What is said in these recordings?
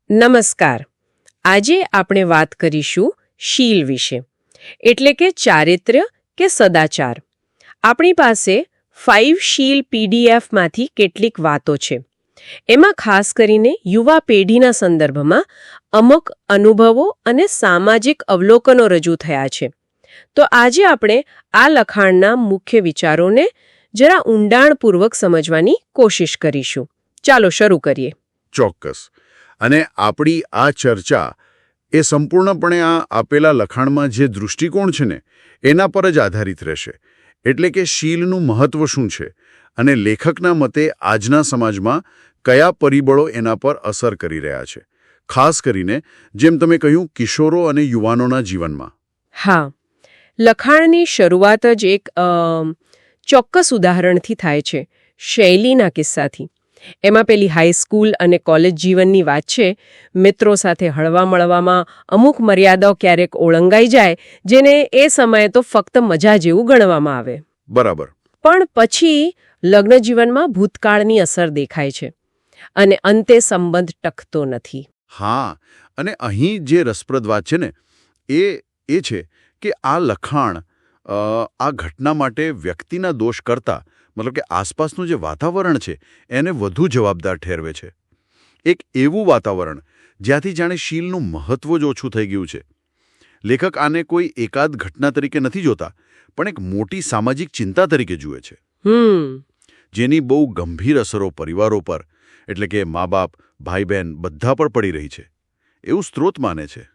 નમસ્કાર. આજે આપણે વાત કરીશું શીલ વિશે, એટલે કે ચારિત્ર્ય કે સદાચાર. આપણી પાસે 5 શીલ પીડીએફમાંથી કેટલીક વાતો છે. એમાં ખાસ કરીને યુવા પેઢીના સંદર્ભમાં અમુક અનુભવો અને સામાજિક અવલોકનો રજૂ થયા છે. તો આજે આપણે આ લખાણના મુખ્ય વિચારોને જરા ઊંડાણપૂર્વક સમજવાની કોશિશ કરીશું. ચાલો શરૂ કરીએ. ચોક્કસ. અને આપણી આ ચર્ચા એ સંપૂર્ણપણે આ આપેલા લખાણમાં જે દૃષ્ટિકોણ છે ને એના પર જ આધારિત રહેશે. એટલે કે શીલનું મહત્વ શું છે અને લેખકના મતે આજના સમાજમાં કયા પરિબળો એના પર અસર કરી રહ્યા છે, ખાસ કરીને જેમ તમે કહ્યું કિશોરો અને યુવાનોના જીવનમાં. હા, લખાણની શરૂઆત જ એક ચોક્કસ ઉદાહરણથી થાય છે, શૈલીના કિસ્સાથી. એમાં પેલી હાઈસ્કૂલ અને કોલેજ જીવનની વાત છે. મિત્રો સાથે હળવા મળવામાં અમુક મર્યાદાઓ ક્યારેક ઓળંગાઈ જાય, જેને એ સમયે તો ફક્ત મજા જેવું ગણવામાં આવે. બરાબર. પણ પછી લગ્ન જીવનમાં ભૂતકાળની અસર દેખાય છે અને અંતે સંબંધ ટકતો નથી. હા, અને અહીં જે રસપ્રદ વાત છે ને એ છે કે આ લખાણ આ ઘટના માટે વ્યક્તિના દોષ કરતા મતલબ કે આસપાસનું જે વાતાવરણ છે એને વધુ જવાબદાર ઠેરવે છે. એક એવું વાતાવરણ જ્યાંથી જાણે શીલનું મહત્વ જ ઓછું થઈ ગયું છે. લેખક આને કોઈ એકાદ ઘટના તરીકે નથી જોતા, પણ એક મોટી સામાજિક ચિંતા તરીકે જુએ છે, જેની બહુ ગંભીર અસરો પરિવારો પર, એટલે કે મા બાપ, ભાઈ બહેન બધા પર પડી રહી છે એવું સ્ત્રોત માને છે.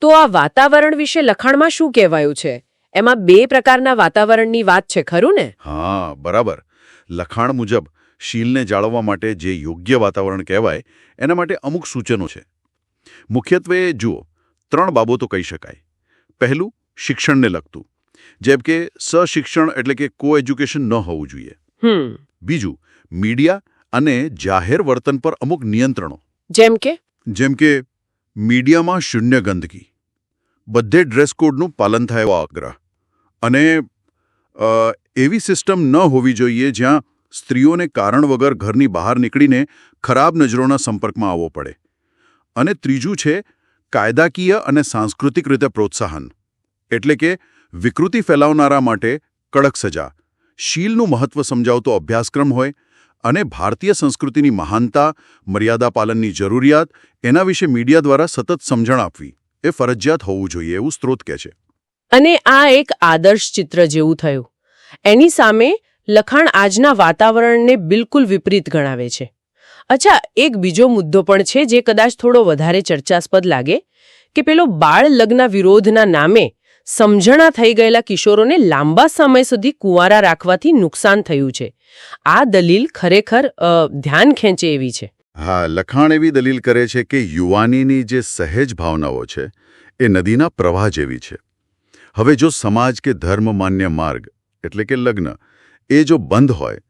તો આ વાતાવરણ વિશે લખાણમાં શું કહેવાયું છે? એમાં 2 પ્રકારના વાતાવરણની વાત છે, ખરું ને? હા, બરાબર. લખાણ મુજબ શીલને જાળવવા માટે જે યોગ્ય વાતાવરણ કહેવાય એના માટે અમુક સૂચનો છે. મુખ્યત્વે જુઓ, 3 બાબતો કહી શકાય. પહેલું, શિક્ષણને લગતું, જેમ કે સશિક્ષણ એટલે કે કો એજ્યુકેશન ન હોવું જોઈએ. બીજું, મીડિયા અને જાહેર વર્તન પર અમુક નિયંત્રણો, જેમ કે મીડિયામાં શૂન્ય ગંદકી, બધે ડ્રેસ કોડનું પાલન થાય એવો આગ્રહ, અને એવી સિસ્ટમ ન હોવી જોઈએ જ્યાં સ્ત્રીઓને કારણ વગર ઘરની બહાર નીકળીને ખરાબ નજરોના સંપર્કમાં આવવો પડે. અને ત્રીજું છે કાયદાકીય અને સાંસ્કૃતિક રીતે પ્રોત્સાહન, એટલે કે વિકૃતિ ફેલાવનારા માટે કડક સજા, શીલનું મહત્વ સમજાવતો અભ્યાસક્રમ હોય, અને ભારતીય સંસ્કૃતિની મહાનતા, મર્યાદા પાલનની જરૂરિયાત એના વિશે મીડિયા દ્વારા સતત સમજણ આપવી એ ફરજિયાત હોવું જોઈએ એવું સ્ત્રોત કહે છે. અને આ એક આદર્શ ચિત્ર જેવું થયું. એની સામે લખાણ આજના વાતાવરણને બિલકુલ વિપરીત ગણાવે છે. અચ્છા, એક બીજો મુદ્દો પણ છે જે કદાચ થોડો વધારે ચર્ચાસ્પદ લાગે, કે પેલો બાળ લગ્ન વિરોધના નામે સમજણા થઈ ગયેલા કિશોરોને લાંબા સમય સુધી કુંવારા રાખવાથી નુકસાન થયું છે. આ દલીલ ખરેખર ધ્યાન ખેંચે એવી છે. હા, લખાણ એવી દલીલ કરે છે કે યુવાનીની જે સહેજ ભાવનાઓ છે એ નદીના પ્રવાહ જેવી છે. હવે જો સમાજ કે ધર્મ માન્ય માર્ગ એટલે કે લગ્ન એ જો બંધ હોય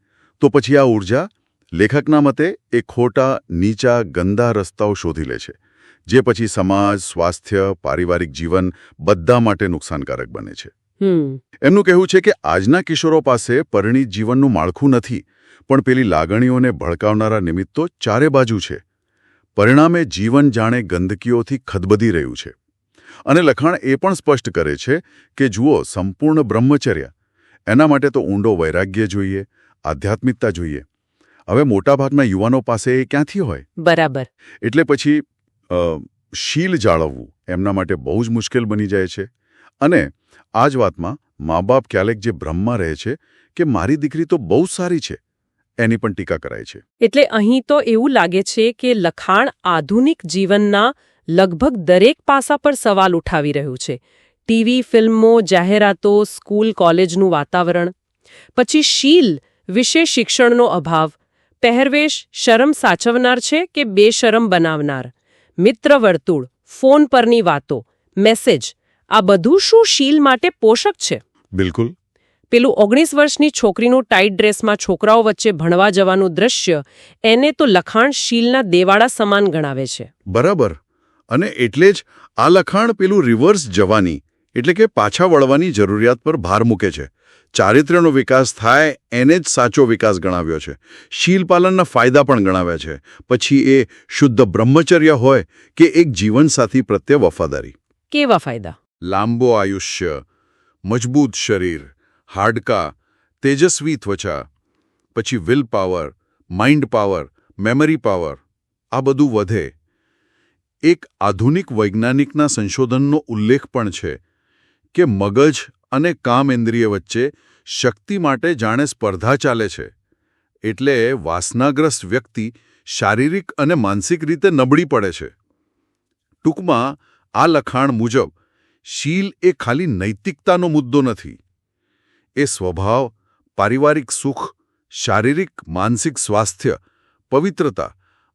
તો પછી આ ઉર્જા લેખકના મતે એ ખોટા, નીચા, ગંદા રસ્તાઓ શોધી લે છે, જે પછી સમાજ, સ્વાસ્થ્ય, પારિવારિક જીવન બધા માટે નુકસાનકારક બને છે. એમનું કહેવું છે કે આજના કિશોરો પાસે પરિણીત જીવનનું માળખું નથી, પણ પેલી લાગણીઓને ભડકાવનારા નિમિત્તો ચારે બાજુ છે. પરિણામે જીવન જાણે ગંદકીઓથી ખદબદી રહ્યું છે. અને લખાણ એ પણ સ્પષ્ટ કરે છે કે જુઓ, સંપૂર્ણ બ્રહ્મચર્ય એના માટે તો ઊંડો વૈરાગ્ય જોઈએ, આધ્યાત્મિકતા જોઈએ. હવે મોટાભાગના યુવાનો પાસે એ ક્યાંથી હોય? બરાબર. એટલે પછી શીલ જાળવવું એમના માટે બહુ જ મુશ્કેલ બની જાય છે. અને આ જ વાતમાં મા બાપ ક્યારેક જે ભ્રમમાં રહે છે કે મારી દીકરી તો બહુ સારી છે, એની પણ ટીકા કરાય છે. એટલે અહીં તો એવું લાગે છે કે લખાણ આધુનિક જીવનના લગભગ દરેક પાસા પર સવાલ ઉઠાવી રહ્યું છે. ટીવી, ફિલ્મો, જાહેરાતો, સ્કૂલ કોલેજનું વાતાવરણ, પછી શીલ વિશે શિક્ષણનો અભાવ, પહેરવેશ શરમ સાચવનાર છે કે બેશરમ બનાવનાર, મિત્ર વર્તુળ, ફોન પરની વાતો, મેસેજ, આ બધું શું શીલ માટે પોષક છે? બિલકુલ. પેલું 19 વર્ષની છોકરીનું ટાઇટ ડ્રેસમાં છોકરાઓ વચ્ચે ભણવા જવાનું દ્રશ્ય, એને તો લખાણ શીલના દેવાળા સમાન ગણાવે છે. બરાબર. અને એટલે જ આ લખાણ પેલું રિવર્સ જવાની એટલે કે પાછા વળવાની જરૂરિયાત પર ભાર મૂકે છે. ચારિત્ર્યનો વિકાસ થાય એને જ સાચો વિકાસ ગણાવ્યો છે. શીલપાલનના ફાયદા પણ ગણાવ્યા છે. પછી એ શુદ્ધ બ્રહ્મચર્ય હોય કે એક જીવનસાથી પ્રત્યે વફાદારી. કેવા ફાયદા? લાંબો આયુષ્ય, મજબૂત શરીર, હાડકાં, તેજસ્વી ત્વચા, પછી will power, mind power, memory power, આ બધું વધે. એક આધુનિક વૈજ્ઞાનિકના સંશોધનનો ઉલ્લેખ પણ છે કે મગજ અને કામેન્દ્રિય વચ્ચે શક્તિ માટે જાણે સ્પર્ધા ચાલે છે. એટલે વાસનાગ્રસ્ત વ્યક્તિ શારીરિક અને માનસિક રીતે નબળી પડે છે. ટૂંકમાં આ લખાણ મુજબ શીલ એ ખાલી નૈતિકતાનો મુદ્દો નથી. એ સ્વભાવ, પારિવારિક સુખ, શારીરિક માનસિક સ્વાસ્થ્ય, પવિત્રતા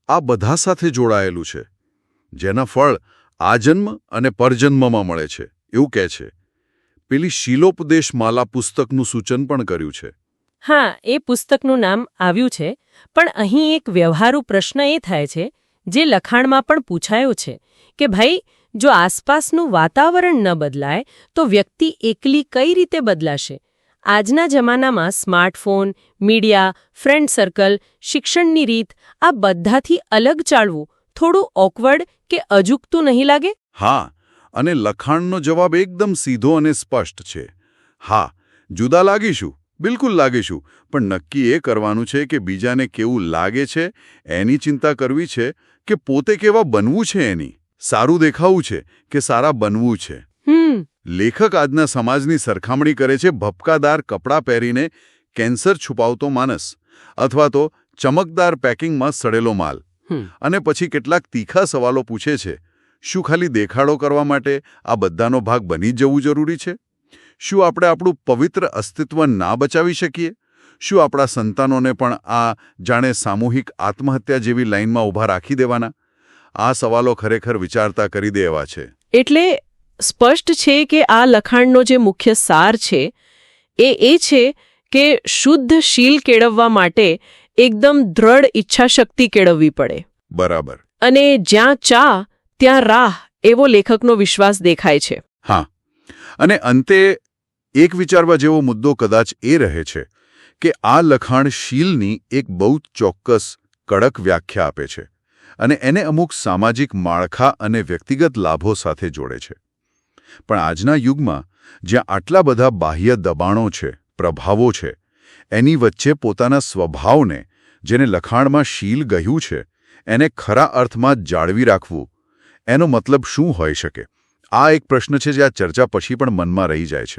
આ બધા સાથે જોડાયેલું છે, જેના ફળ આજન્મ અને પરજન્મમાં મળે છે એવું કહે છે. પેલી શીલોપદેશ માલા પુસ્તકનું સૂચન પણ કર્યું છે. હા, એ પુસ્તકનું નામ આવ્યું છે, પણ અહીં એક વ્યવહારુ પ્રશ્ન એ થાય છે, જે લખાણમાં પણ પૂછાયો છે કે ભાઈ, જો આસપાસનું વાતાવરણ ન બદલાય તો વ્યક્તિ એકલી કઈ રીતે બદલાશે? આજના જમાનામાં સ્માર્ટફોન, મીડિયા, ફ્રેન્ડ સર્કલ, શિક્ષણની રીત આ બધાથી અલગ ચાલવું થોડું ઓકવર્ડ કે અજુકતું નહીં લાગે? હા, અને લખાણનો જવાબ એકદમ સીધો અને સ્પષ્ટ છે. હા, જુદા લાગીશું, બિલકુલ લાગીશું, પણ નક્કી એ કરવાનું છે કે બીજાને કેવું લાગે છે એની ચિંતા કરવી છે કે પોતે કેવા બનવું છે એની. સારું દેખાવું છે કે સારા બનવું છે. લેખક આજના સમાજની સરખામણી કરે છે ભપકાદાર કપડાં પહેરીને કેન્સર છુપાવતો માણસ અથવા તો ચમકદાર પેકિંગમાં સડેલો માલ. અને પછી કેટલાક તીખા સવાલો પૂછે છે. શું ખાલી દેખાડો કરવા માટે આ બધાનો ભાગ બની જ જવું જરૂરી છે? શું આપણે આપણું પવિત્ર અસ્તિત્વ ના બચાવી શકીએ? શું આપણા સંતાનોને પણ આ જાણે સામૂહિક આત્મહત્યા જેવી લાઇનમાં ઊભા રાખી દેવાના? આ સવાલો ખરેખર વિચારતા કરી દે એવા છે. એટલે સ્પષ્ટ છે કે આ લખાણનો જે મુખ્ય સાર છે એ છે કે શુદ્ધ શીલ કેળવવા માટે એકદમ દ્રઢ ઈચ્છાશક્તિ કેળવવી પડે. બરાબર. અને જ્યાં ચા ત્યાં રાહ એવો લેખકનો વિશ્વાસ દેખાય છે. હા, અને અંતે એક વિચારવા જેવો મુદ્દો કદાચ એ રહે છે કે આ લખાણ શીલની એક બહુ ચોક્કસ, કડક વ્યાખ્યા આપે છે અને એને અમુક સામાજિક માળખા અને વ્યક્તિગત લાભો સાથે જોડે છે. પણ આજના યુગમાં જ્યાં આટલા બધા બાહ્ય દબાણો છે, પ્રભાવો છે, એની વચ્ચે પોતાના સ્વભાવને, જેને લખાણમાં શીલ કહ્યું છે, એને ખરા અર્થમાં જાળવી રાખવું, એનો મતલબ શું હોઈ શકે? આ એક પ્રશ્ન છે જે આ ચર્ચા પછી પણ મનમાં રહી જાય છે.